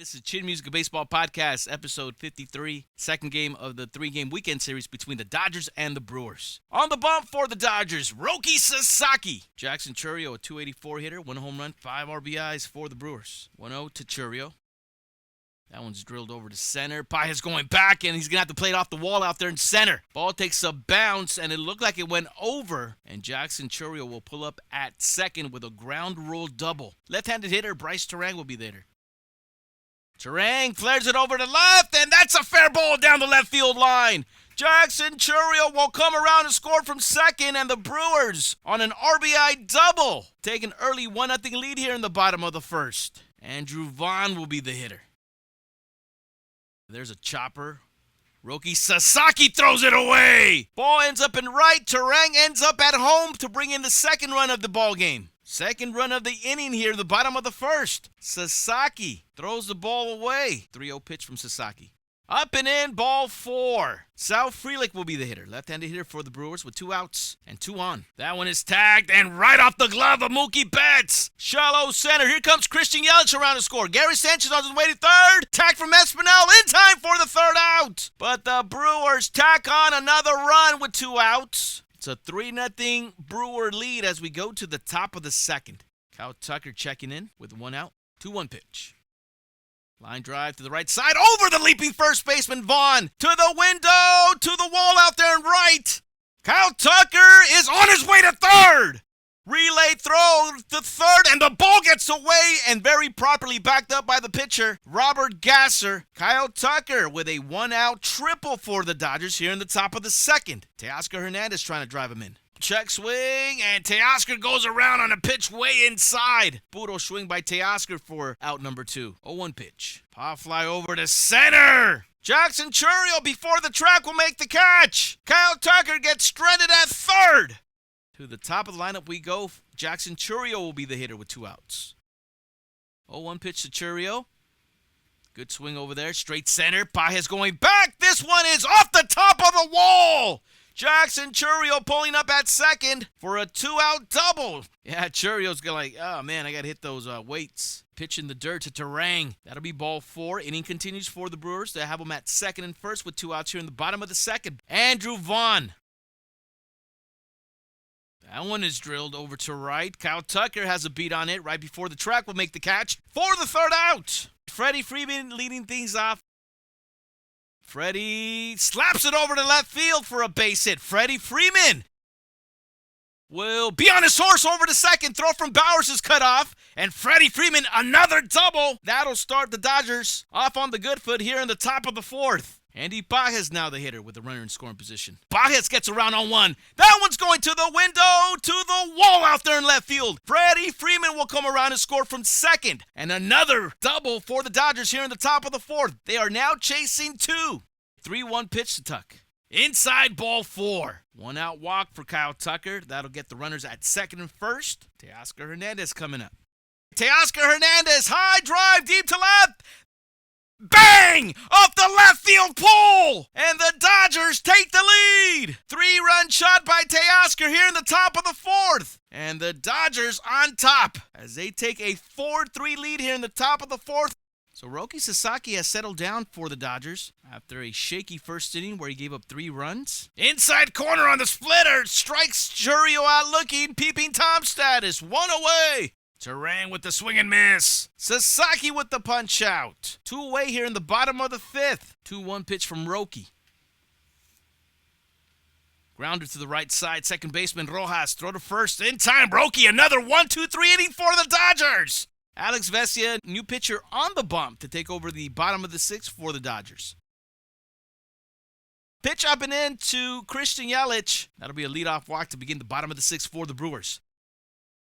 This is Chin Music Baseball Podcast, episode 53, second game of the three-game weekend series between the Dodgers and the Brewers. On the bump for the Dodgers, Roki Sasaki. Jackson Chourio, a .284 hitter, 1 home run, 5 RBIs for the Brewers. 1-0 to Chourio. That one's drilled over to center. Pages going back, and he's going to have to play it off the wall out there in center. Ball takes a bounce, and it looked like it went over. And Jackson Chourio will pull up at second with a ground rule double. Left-handed hitter Bryce Terang will be the hitter. Terang flares it over to left, and that's a fair ball down the left field line. Jackson Chourio will come around and score from second, and the Brewers on an RBI double take an early 1-0 lead here in the bottom of the first. Andrew Vaughn will be the hitter. There's a chopper. Roki Sasaki throws it away. Ball ends up in right. Terang ends up at home to bring in the second run of the ball game. Second run of the inning here, the bottom of the first. Sasaki throws the ball away. 3-0 pitch from Sasaki. Up and in, ball 4. Sal Frelick will be the hitter. Left-handed hitter for the Brewers with 2 outs and 2 on. That one is tagged and right off the glove of Mookie Betts. Shallow center. Here comes Christian Yelich around to score. Gary Sanchez on his way to third. Tag from Espinal in time for the third out. But the Brewers tack on another run with 2 outs. It's a 3-0 Brewer lead as we go to the top of the second. Kyle Tucker checking in with 1 out. 2-1 pitch. Line drive to the right side, over the leaping first baseman Vaughn, to the window, to the wall out there in right. Kyle Tucker is on his way to third. Relay throw to third, and the ball gets away and very properly backed up by the pitcher, Robert Gasser. Kyle Tucker with a 1-out triple for the Dodgers here in the top of the second. Teoscar Hernandez trying to drive him in. Check swing, and Teoscar goes around on a pitch way inside. Puro swing by Teoscar for out number 2. 0-1 pitch. Pop fly over to center. Jackson Chourio before the track will make the catch. Kyle Tucker gets stranded at third. To the top of the lineup we go. Jackson Chourio will be the hitter with 2 outs. 0-1 pitch to Chourio. Good swing over there. Straight center. Pages going back. This one is off the top of the wall. Jackson Chourio pulling up at second for a 2-out double. Yeah, Chourio's like, oh man, I got to hit those weights. Pitch in the dirt to Terang. That'll be ball 4. Inning continues for the Brewers. They have them at second and first with 2 outs here in the bottom of the second. Andrew Vaughn. That one is drilled over to right. Kyle Tucker has a beat on it right before the track will make the catch for the third out. Freddie Freeman leading things off. Freddie slaps it over to left field for a base hit. Freddie Freeman will be on his horse over to second. Throw from Bowers is cut off. And Freddie Freeman, another double. That'll start the Dodgers off on the good foot here in the top of the fourth. Andy Pages now the hitter with the runner in scoring position. Pages gets around on one. That one's going to the window, to the wall out there in left field. Freddie Freeman will come around and score from second. And another double for the Dodgers here in the top of the fourth. They are now chasing 2. 3-1 pitch to Tuck. Inside ball 4. 1-out walk for Kyle Tucker. That'll get the runners at second and first. Teoscar Hernandez coming up. Teoscar Hernandez, high drive deep to left. Bang! Off the left field pole! And the Dodgers take the lead! 3-run shot by Teoscar here in the top of the fourth. And the Dodgers on top as they take a 4-3 lead here in the top of the fourth. So Roki Sasaki has settled down for the Dodgers after a shaky first inning where he gave up 3 runs. Inside corner on the splitter, strikes Chourio out looking, peeping Tom status, 1 away. Terang with the swing and miss. Sasaki with the punch out. 2 away here in the bottom of the 5th. 2-1 pitch from Roki. Grounder to the right side. Second baseman Rojas. Throw to first. In time. Roki another 1-2-3 inning for the Dodgers. Alex Vesia, new pitcher on the bump to take over the bottom of the 6th for the Dodgers. Pitch up and in to Christian Yelich. That'll be a leadoff walk to begin the bottom of the 6th for the Brewers.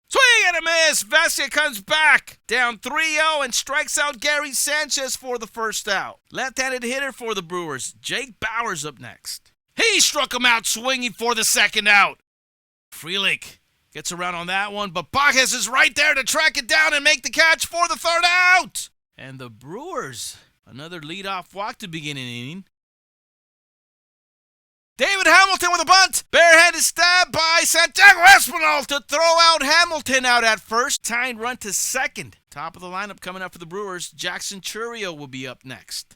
Swing and a miss. Vesia comes back. Down 3-0 and strikes out Gary Sanchez for the first out. Left-handed hitter for the Brewers. Jake Bowers up next. He struck him out swinging for the second out. Frelick gets around on that one, but Pages is right there to track it down and make the catch for the third out. And the Brewers, another leadoff walk to begin an inning. David Hamilton with a bunt. Barehanded stab by Santiago Espinal to throw out Hamilton out at first. Tying run to second. Top of the lineup coming up for the Brewers. Jackson Chourio will be up next.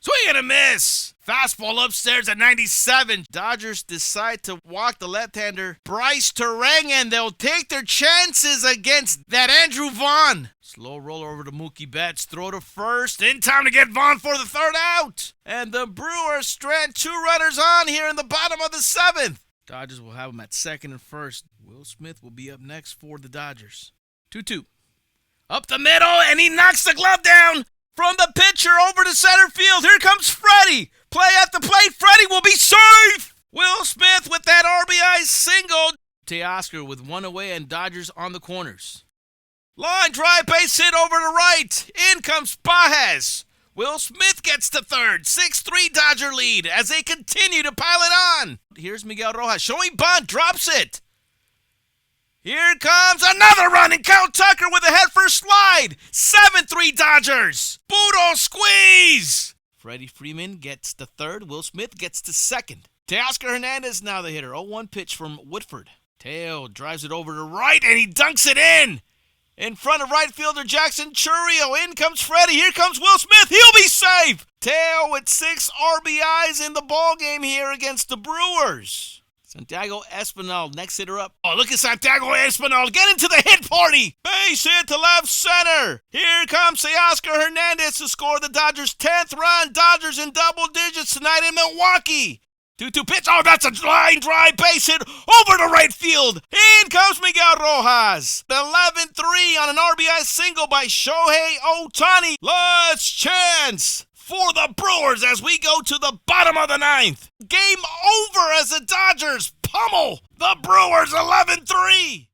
Swing and a miss. Fastball upstairs at 97. Dodgers decide to walk the left-hander Bryce Terang, and they'll take their chances against that Andrew Vaughn. Slow roll over to Mookie Betts. Throw to first. In time to get Vaughn for the third out. And the Brewers strand 2 runners on here in the bottom of the 7th. Dodgers will have them at second and first. Will Smith will be up next for the Dodgers. 2-2. Up the middle, and he knocks the glove down. From the pitcher over to center field, here comes Freddie. Play at the plate, Freddie will be safe. Will Smith with that RBI single. Teoscar with 1 away and Dodgers on the corners. Line drive, base hit over to right. In comes Baez. Will Smith gets to third. 6-3 Dodger lead as they continue to pile it on. Here's Miguel Rojas showing bunt, drops it. Here comes another run, and Kyle Tucker with a head-first slide. 7-3 Dodgers. Budo squeeze. Freddie Freeman gets to third. Will Smith gets to second. Teoscar Hernandez now the hitter. 0-1 pitch from Woodford. Teo drives it over to right, and he dunks it in. In front of right fielder Jackson Chourio. In comes Freddie. Here comes Will Smith. He'll be safe. Teo with 6 RBIs in the ballgame here against the Brewers. Santiago Espinal, next hitter up. Oh, look at Santiago Espinal. Get into the hit party. Base hit to left center. Here comes Teoscar Hernandez to score the Dodgers' 10th run. Dodgers in double digits tonight in Milwaukee. 2-2 pitch. Oh, that's a line drive base hit over to right field. In comes Miguel Rojas. 11-3 on an RBI single by Shohei Ohtani. Last chance for the Brewers as we go to the bottom of the 9th. Game over as the Dodgers pummel the Brewers 11-3.